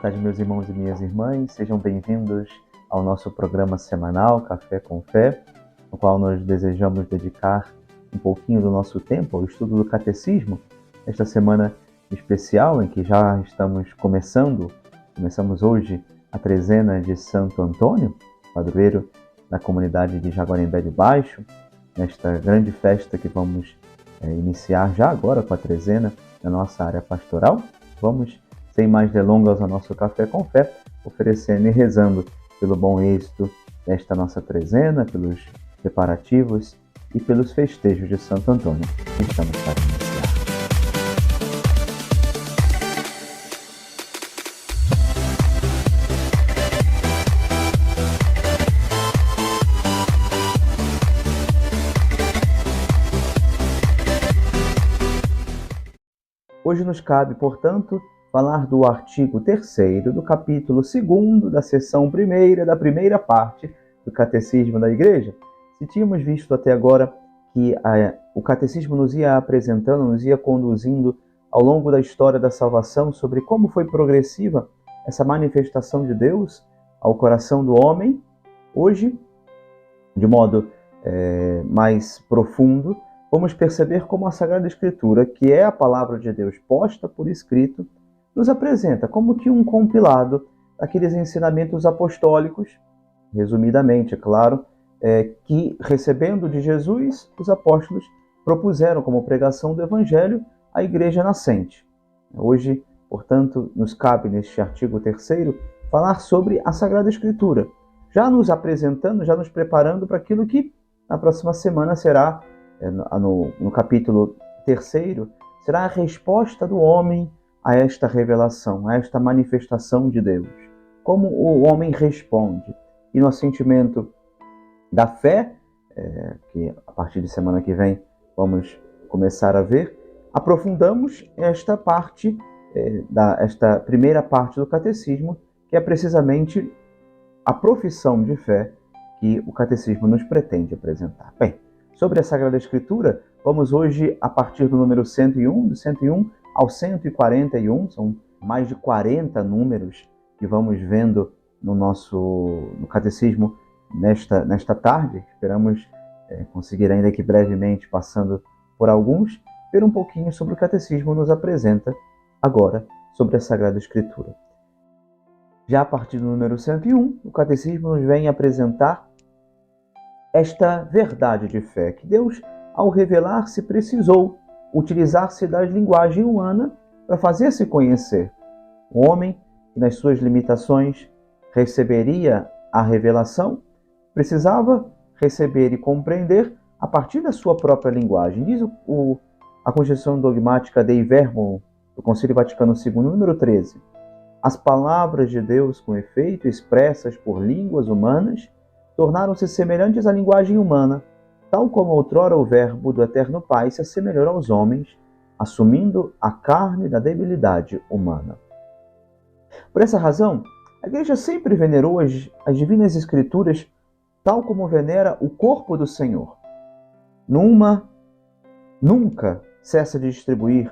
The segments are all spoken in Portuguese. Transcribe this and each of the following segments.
tarde, meus irmãos e minhas irmãs. Sejam bem-vindos ao nosso programa semanal Café com Fé, no qual nós desejamos dedicar um pouquinho do nosso tempo ao estudo do Catecismo. Esta semana especial em que já estamos começamos hoje a trezena de Santo Antônio, padroeiro da comunidade de Jaguarembé de Baixo, nesta grande festa que vamos iniciar já agora com a trezena na nossa área pastoral. Vamos, sem mais delongas, ao nosso Café com Fé, oferecendo e rezando pelo bom êxito desta nossa trezena, pelos preparativos e pelos festejos de Santo Antônio que estamos para iniciar. Hoje nos cabe, portanto, falar do artigo 3º do capítulo 2º da seção 1ª da primeira parte do Catecismo da Igreja. Se tínhamos visto até agora que o Catecismo nos ia apresentando, nos ia conduzindo ao longo da história da salvação sobre como foi progressiva essa manifestação de Deus ao coração do homem, hoje, de modo mais profundo, vamos perceber como a Sagrada Escritura, que é a palavra de Deus posta por escrito, nos apresenta como que um compilado daqueles ensinamentos apostólicos, resumidamente, é claro, que, recebendo de Jesus, os apóstolos propuseram como pregação do Evangelho à Igreja nascente. Hoje, portanto, nos cabe, neste artigo 3º, falar sobre a Sagrada Escritura, já nos apresentando, já nos preparando para aquilo que na próxima semana será, no capítulo 3º, será a resposta do homem a esta revelação, a esta manifestação de Deus. Como o homem responde. E no assentimento da fé, que a partir de semana que vem vamos começar a ver, aprofundamos esta parte, esta primeira parte do Catecismo, que é precisamente a profissão de fé que o Catecismo nos pretende apresentar. Bem, sobre a Sagrada Escritura, vamos hoje a partir do número 101, do 101 ao 141, são mais de 40 números que vamos vendo no Catecismo nesta tarde. Esperamos conseguir, ainda que brevemente, passando por alguns, ver um pouquinho sobre o Catecismo nos apresenta agora sobre a Sagrada Escritura. Já a partir do número 101, o Catecismo nos vem apresentar esta verdade de fé, que Deus, ao revelar-se, precisou utilizar-se da linguagem humana para fazer-se conhecer. O homem, que nas suas limitações receberia a revelação, precisava receber e compreender a partir da sua própria linguagem. Diz a Constituição Dogmática Dei Verbum, do Concílio Vaticano II, número 13. As palavras de Deus, com efeito, expressas por línguas humanas, tornaram-se semelhantes à linguagem humana, tal como outrora o Verbo do Eterno Pai se assemelhou aos homens, assumindo a carne da debilidade humana. Por essa razão, a Igreja sempre venerou as Divinas Escrituras tal como venera o corpo do Senhor. Nunca cessa de distribuir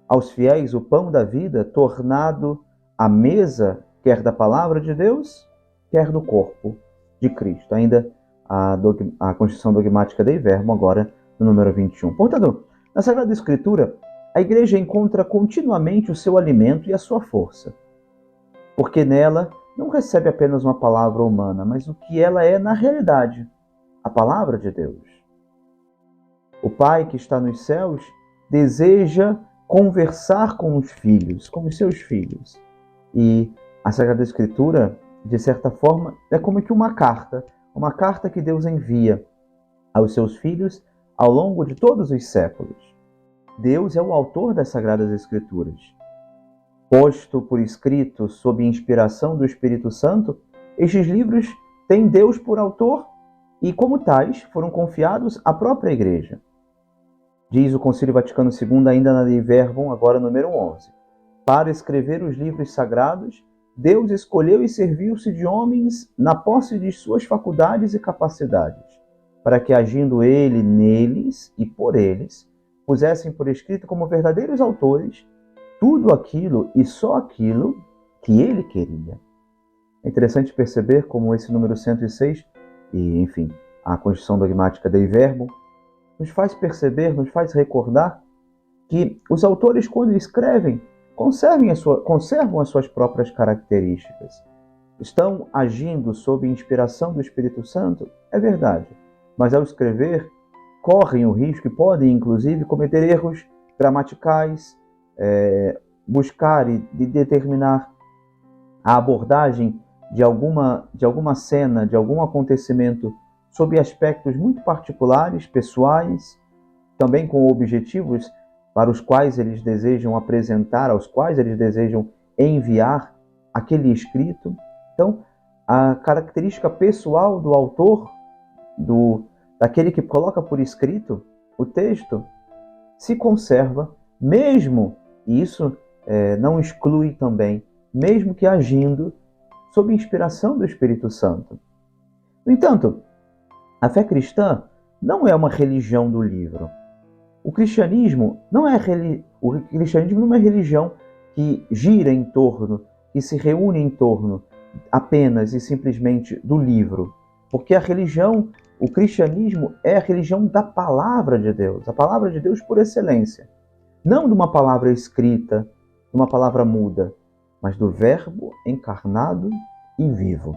aos fiéis o pão da vida, tornado à mesa, quer da palavra de Deus, quer do corpo de Cristo. Ainda a Constituição Dogmática Dei Verbum, agora no número 21. Portanto, na Sagrada Escritura, a Igreja encontra continuamente o seu alimento e a sua força, porque nela não recebe apenas uma palavra humana, mas o que ela é na realidade, a palavra de Deus. O Pai que está nos céus deseja conversar com os filhos, com os seus filhos. E a Sagrada Escritura, de certa forma, é como que uma carta que Deus envia aos seus filhos ao longo de todos os séculos. Deus é o autor das Sagradas Escrituras. Posto por escrito sob inspiração do Espírito Santo, estes livros têm Deus por autor e, como tais, foram confiados à própria Igreja. Diz o Concílio Vaticano II, ainda na Dei Verbum, agora número 11. Para escrever os livros sagrados, Deus escolheu e serviu-se de homens na posse de suas faculdades e capacidades, para que, agindo Ele neles e por eles, pusessem por escrito como verdadeiros autores tudo aquilo e só aquilo que ele queria. É interessante perceber como esse número 106 e, enfim, a Constituição Dogmática Dei Verbum nos faz perceber, nos faz recordar que os autores, quando escrevem, conservam as suas próprias características. Estão agindo sob inspiração do Espírito Santo, é verdade, mas ao escrever, correm o risco e podem, inclusive, cometer erros gramaticais, buscar e determinar a abordagem de alguma cena, de algum acontecimento, sob aspectos muito particulares, pessoais, também com objetivos para os quais eles desejam apresentar, aos quais eles desejam enviar aquele escrito. Então, a característica pessoal do autor, daquele que coloca por escrito o texto, se conserva, mesmo, e isso não exclui também, mesmo que agindo sob inspiração do Espírito Santo. No entanto, a fé cristã não é uma religião do livro. O cristianismo não é religião que gira em torno, que se reúne em torno apenas e simplesmente do livro. Porque o cristianismo é a religião da palavra de Deus, a palavra de Deus por excelência. Não de uma palavra escrita, de uma palavra muda, mas do Verbo encarnado e vivo.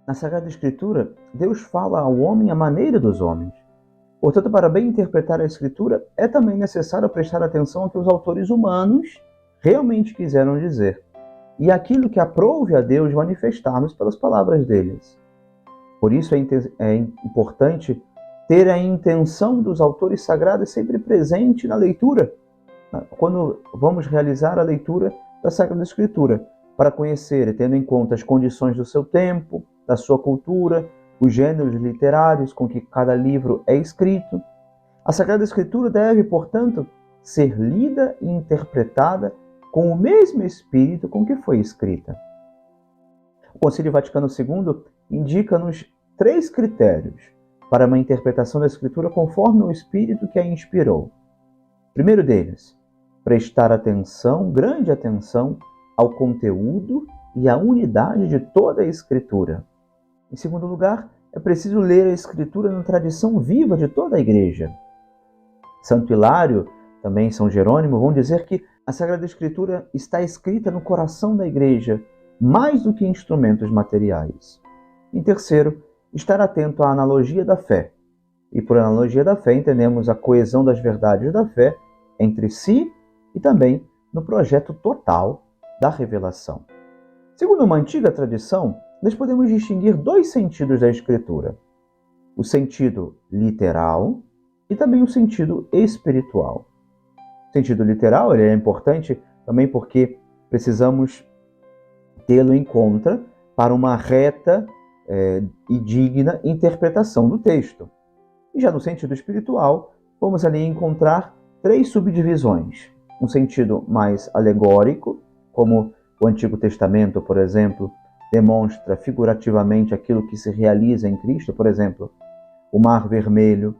Na Sagrada Escritura, Deus fala ao homem à maneira dos homens. Portanto, para bem interpretar a Escritura, é também necessário prestar atenção ao que os autores humanos realmente quiseram dizer, e aquilo que aprouve a Deus manifestar-nos pelas palavras deles. Por isso é importante ter a intenção dos autores sagrados sempre presente na leitura, quando vamos realizar a leitura da Sagrada Escritura, para conhecer, tendo em conta as condições do seu tempo, da sua cultura, os gêneros literários com que cada livro é escrito. A Sagrada Escritura deve, portanto, ser lida e interpretada com o mesmo espírito com que foi escrita. O Concílio Vaticano II indica-nos 3 critérios para uma interpretação da Escritura conforme o espírito que a inspirou. O primeiro deles, prestar atenção, grande atenção, ao conteúdo e à unidade de toda a Escritura. Em segundo lugar, é preciso ler a Escritura na tradição viva de toda a Igreja. Santo Hilário, também São Jerônimo, vão dizer que a Sagrada Escritura está escrita no coração da Igreja, mais do que instrumentos materiais. Em terceiro, estar atento à analogia da fé. E por analogia da fé entendemos a coesão das verdades da fé entre si e também no projeto total da revelação. Segundo uma antiga tradição, nós podemos distinguir 2 sentidos da Escritura: o sentido literal e também o sentido espiritual. O sentido literal ele é importante também porque precisamos tê-lo em conta para uma reta e digna interpretação do texto. E já no sentido espiritual, vamos ali encontrar 3 subdivisões. Um sentido mais alegórico, como o Antigo Testamento, por exemplo, demonstra figurativamente aquilo que se realiza em Cristo, por exemplo, o Mar Vermelho,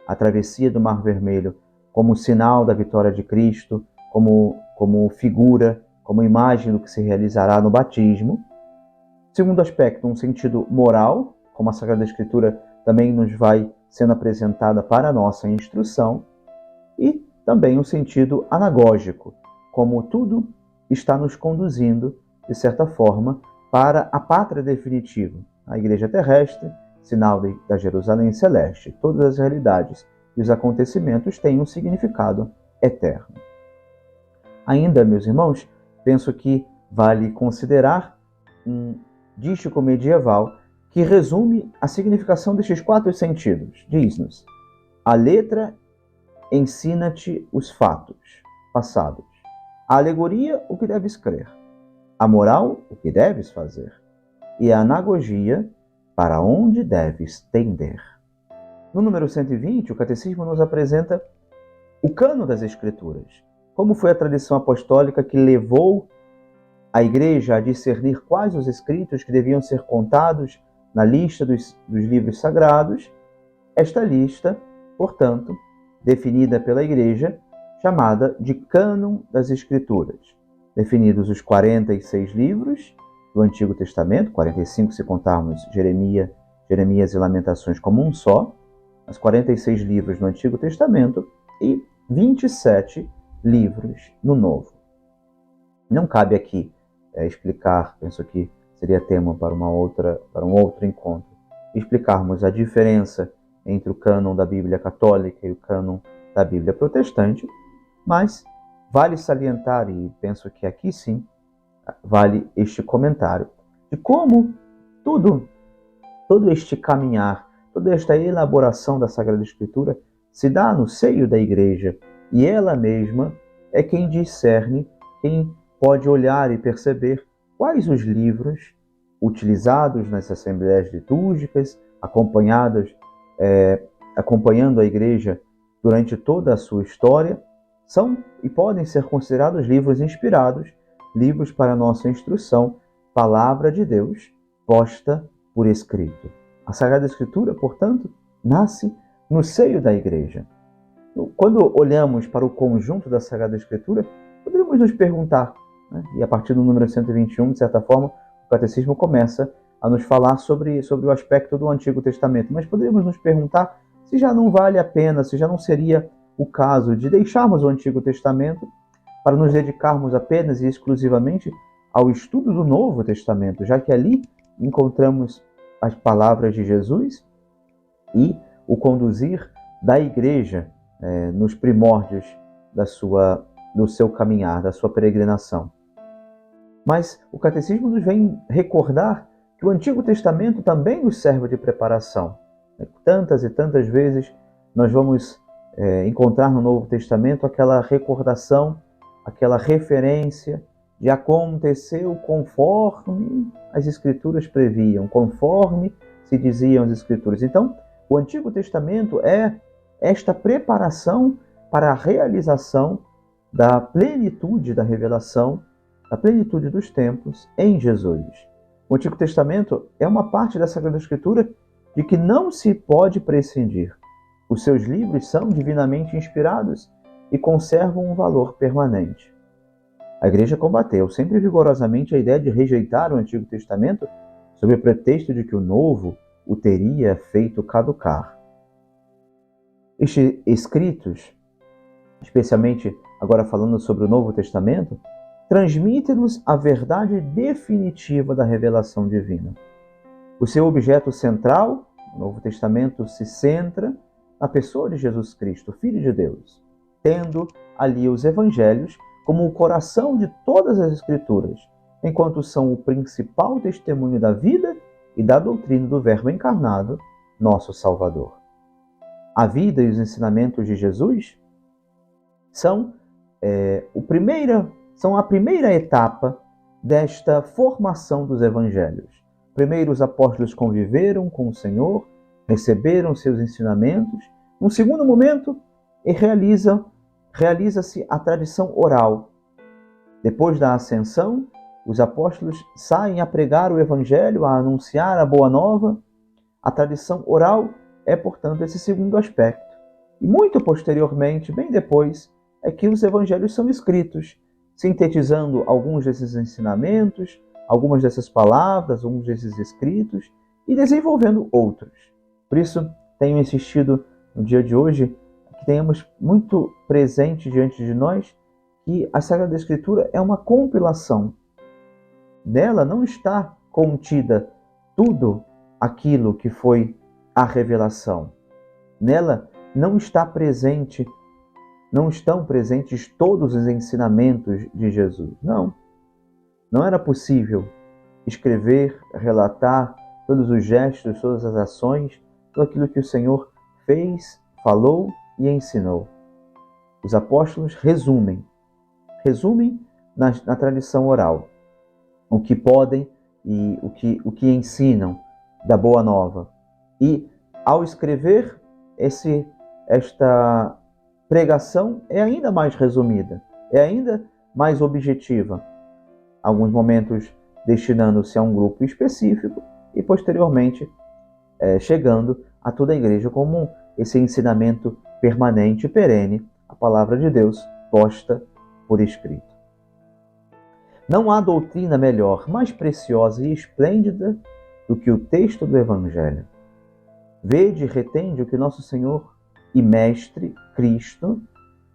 a travessia do Mar Vermelho, como sinal da vitória de Cristo, como figura, como imagem do que se realizará no batismo. Segundo aspecto, um sentido moral, como a Sagrada Escritura também nos vai sendo apresentada para a nossa instrução, e também um sentido anagógico, como tudo está nos conduzindo, de certa forma, para a pátria definitiva, a Igreja terrestre, sinal da Jerusalém celeste. Todas as realidades e os acontecimentos têm um significado eterno. Ainda, meus irmãos, penso que vale considerar um dístico medieval que resume a significação destes 4 sentidos. Diz-nos: a letra ensina-te os fatos passados. A alegoria, o que deves crer. A moral, o que deves fazer. E a anagogia, para onde deves tender. No número 120, o Catecismo nos apresenta o cânon das Escrituras. Como foi a tradição apostólica que levou a Igreja a discernir quais os escritos que deviam ser contados na lista dos livros sagrados. Esta lista, portanto, definida pela Igreja, chamada de cânon das Escrituras. definidos os 46 livros do Antigo Testamento, 45 se contarmos Jeremias e Lamentações como um só, mas 46 livros no Antigo Testamento e 27 livros no Novo. Não cabe aqui explicar, penso que seria tema para um outro encontro, explicarmos a diferença entre o cânon da Bíblia Católica e o cânon da Bíblia Protestante, mas vale salientar, e penso que aqui sim vale este comentário, de como todo este caminhar, toda esta elaboração da Sagrada Escritura se dá no seio da Igreja, e ela mesma é quem discerne, quem pode olhar e perceber quais os livros utilizados nas assembleias litúrgicas, acompanhando a Igreja durante toda a sua história, são e podem ser considerados livros inspirados, livros para nossa instrução, palavra de Deus, posta por escrito. A Sagrada Escritura, portanto, nasce no seio da Igreja. Quando olhamos para o conjunto da Sagrada Escritura, poderíamos nos perguntar, e a partir do número 121, de certa forma, o Catecismo começa a nos falar sobre o aspecto do Antigo Testamento, mas poderíamos nos perguntar se já não vale a pena, se já não seria o caso de deixarmos o Antigo Testamento para nos dedicarmos apenas e exclusivamente ao estudo do Novo Testamento, já que ali encontramos as palavras de Jesus e o conduzir da Igreja nos primórdios do seu caminhar, da sua peregrinação. Mas o Catecismo nos vem recordar que o Antigo Testamento também nos serve de preparação. Tantas e tantas vezes nós vamos encontrar no Novo Testamento aquela recordação, aquela referência de aconteceu conforme as Escrituras previam, conforme se diziam as Escrituras. Então, o Antigo Testamento é esta preparação para a realização da plenitude da revelação, da plenitude dos tempos em Jesus. O Antigo Testamento é uma parte da Sagrada Escritura de que não se pode prescindir. Os seus livros são divinamente inspirados e conservam um valor permanente. A Igreja combateu sempre vigorosamente a ideia de rejeitar o Antigo Testamento sob o pretexto de que o Novo o teria feito caducar. Estes escritos, especialmente agora falando sobre o Novo Testamento, transmitem-nos a verdade definitiva da revelação divina. O seu objeto central, o Novo Testamento se centra na pessoa de Jesus Cristo, Filho de Deus, tendo ali os Evangelhos como o coração de todas as Escrituras, enquanto são o principal testemunho da vida e da doutrina do Verbo encarnado, nosso Salvador. A vida e os ensinamentos de Jesus são a primeira etapa desta formação dos Evangelhos. Primeiro, os apóstolos conviveram com o Senhor, receberam seus ensinamentos. Num segundo momento, realiza-se a tradição oral. Depois da ascensão, os apóstolos saem a pregar o Evangelho, a anunciar a Boa Nova. A tradição oral é, portanto, esse segundo aspecto. E muito posteriormente, bem depois, é que os Evangelhos são escritos, sintetizando alguns desses ensinamentos, algumas dessas palavras, alguns desses escritos, e desenvolvendo outros. Por isso, tenho insistido no dia de hoje que tenhamos muito presente diante de nós que a Sagrada Escritura é uma compilação. Nela não está contida tudo aquilo que foi a revelação. Nela não estão presentes todos os ensinamentos de Jesus. Não era possível escrever, relatar todos os gestos, todas as ações, tudo aquilo que o Senhor fez, falou e ensinou. Os apóstolos resumem na tradição oral o que podem e o que ensinam da Boa Nova. E ao escrever, esta pregação é ainda mais resumida, é ainda mais objetiva. Alguns momentos destinando-se a um grupo específico e posteriormente chegando a toda a igreja como esse ensinamento permanente e perene, a palavra de Deus posta por escrito. Não há doutrina melhor, mais preciosa e esplêndida do que o texto do Evangelho. Vede e retende o que nosso Senhor e Mestre, Cristo,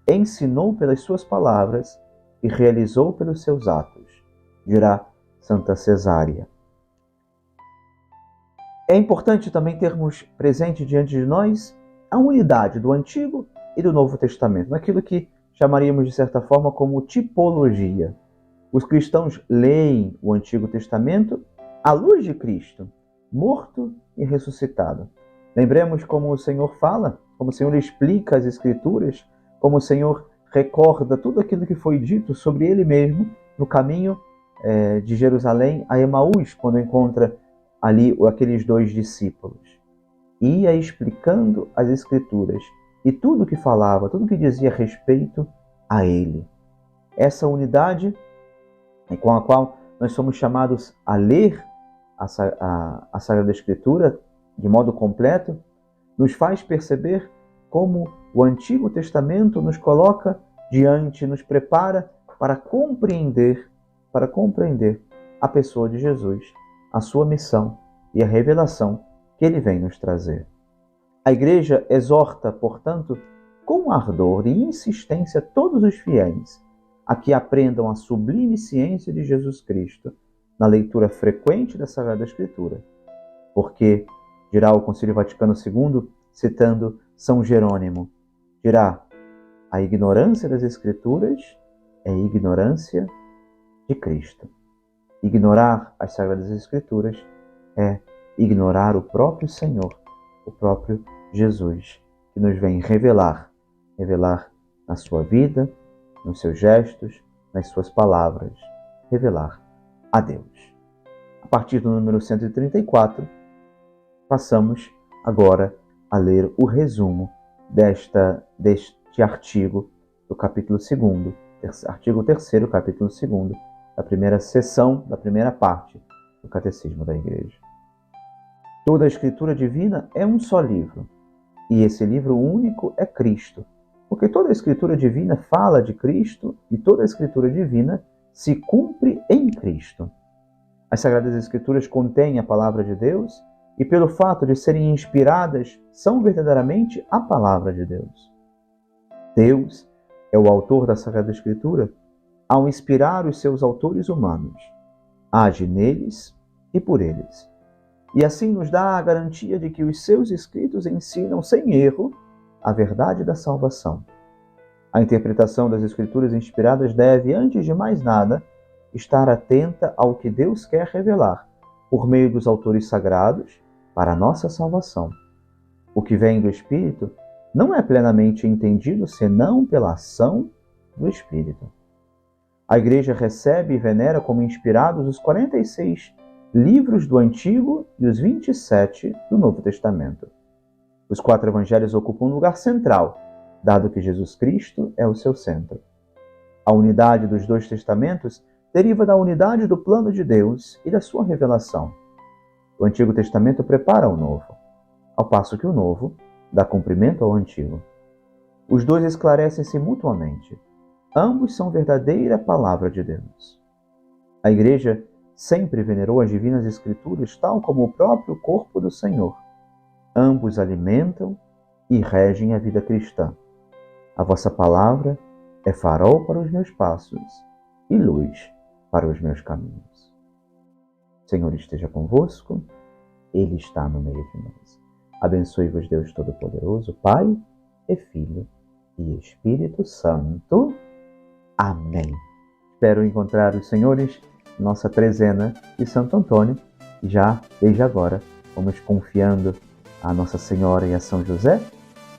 ensinou pelas suas palavras e realizou pelos seus atos, dirá Santa Cesária. É importante também termos presente diante de nós a unidade do Antigo e do Novo Testamento, naquilo que chamaríamos de certa forma como tipologia. Os cristãos leem o Antigo Testamento à luz de Cristo, morto e ressuscitado. Lembremos como o Senhor fala, como o Senhor explica as Escrituras, como o Senhor recorda tudo aquilo que foi dito sobre Ele mesmo no caminho de Jerusalém a Emaús, quando encontra ali aqueles 2 discípulos. Ia explicando as Escrituras e tudo o que falava, tudo o que dizia respeito a Ele. Essa unidade com a qual nós somos chamados a ler a Sagrada Escritura de modo completo, nos faz perceber como o Antigo Testamento nos coloca diante, nos prepara para compreender a pessoa de Jesus, a sua missão e a revelação que ele vem nos trazer. A Igreja exorta, portanto, com ardor e insistência todos os fiéis a que aprendam a sublime ciência de Jesus Cristo na leitura frequente da Sagrada Escritura, porque, dirá o Concílio Vaticano II, citando São Jerônimo, dirá: a ignorância das Escrituras é ignorância de Cristo. Ignorar as Sagradas Escrituras é ignorar o próprio Senhor, o próprio Jesus, que nos vem revelar na sua vida, nos seus gestos, nas suas palavras, revelar a Deus. A partir do número 134, passamos agora a ler o resumo deste artigo do capítulo 2º, artigo 3º, capítulo 2º, da primeira sessão, da primeira parte do Catecismo da Igreja. Toda a Escritura Divina é um só livro, e esse livro único é Cristo, porque toda a Escritura Divina fala de Cristo e toda a Escritura Divina se cumpre em Cristo. As Sagradas Escrituras contêm a Palavra de Deus e, pelo fato de serem inspiradas, são verdadeiramente a Palavra de Deus. Deus é o autor da Sagrada Escritura ao inspirar os seus autores humanos. Age neles e por eles. E assim nos dá a garantia de que os seus escritos ensinam sem erro a verdade da salvação. A interpretação das Escrituras inspiradas deve, antes de mais nada, estar atenta ao que Deus quer revelar, por meio dos autores sagrados, para a nossa salvação. O que vem do Espírito não é plenamente entendido senão pela ação do Espírito. A Igreja recebe e venera como inspirados os 46 livros do Antigo e os 27 do Novo Testamento. Os 4 evangelhos ocupam um lugar central, dado que Jesus Cristo é o seu centro. A unidade dos 2 testamentos deriva da unidade do plano de Deus e da sua revelação. O Antigo Testamento prepara o Novo, ao passo que o Novo dá cumprimento ao Antigo. Os 2 esclarecem-se mutuamente. Ambos são verdadeira palavra de Deus. A Igreja sempre venerou as divinas Escrituras tal como o próprio corpo do Senhor. Ambos alimentam e regem a vida cristã. A vossa palavra é farol para os meus passos e luz para os meus caminhos. O Senhor esteja convosco, Ele está no meio de nós. Abençoe-vos Deus Todo-Poderoso, Pai e Filho e Espírito Santo. Amém. Espero encontrar os senhores na nossa trezena de Santo Antônio. E já, desde agora, vamos confiando a Nossa Senhora e a São José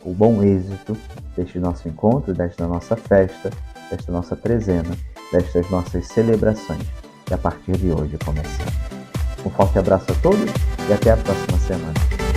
o bom êxito deste nosso encontro, desta nossa festa, desta nossa trezena, destas nossas celebrações que a partir de hoje começam. Um forte abraço a todos e até a próxima semana.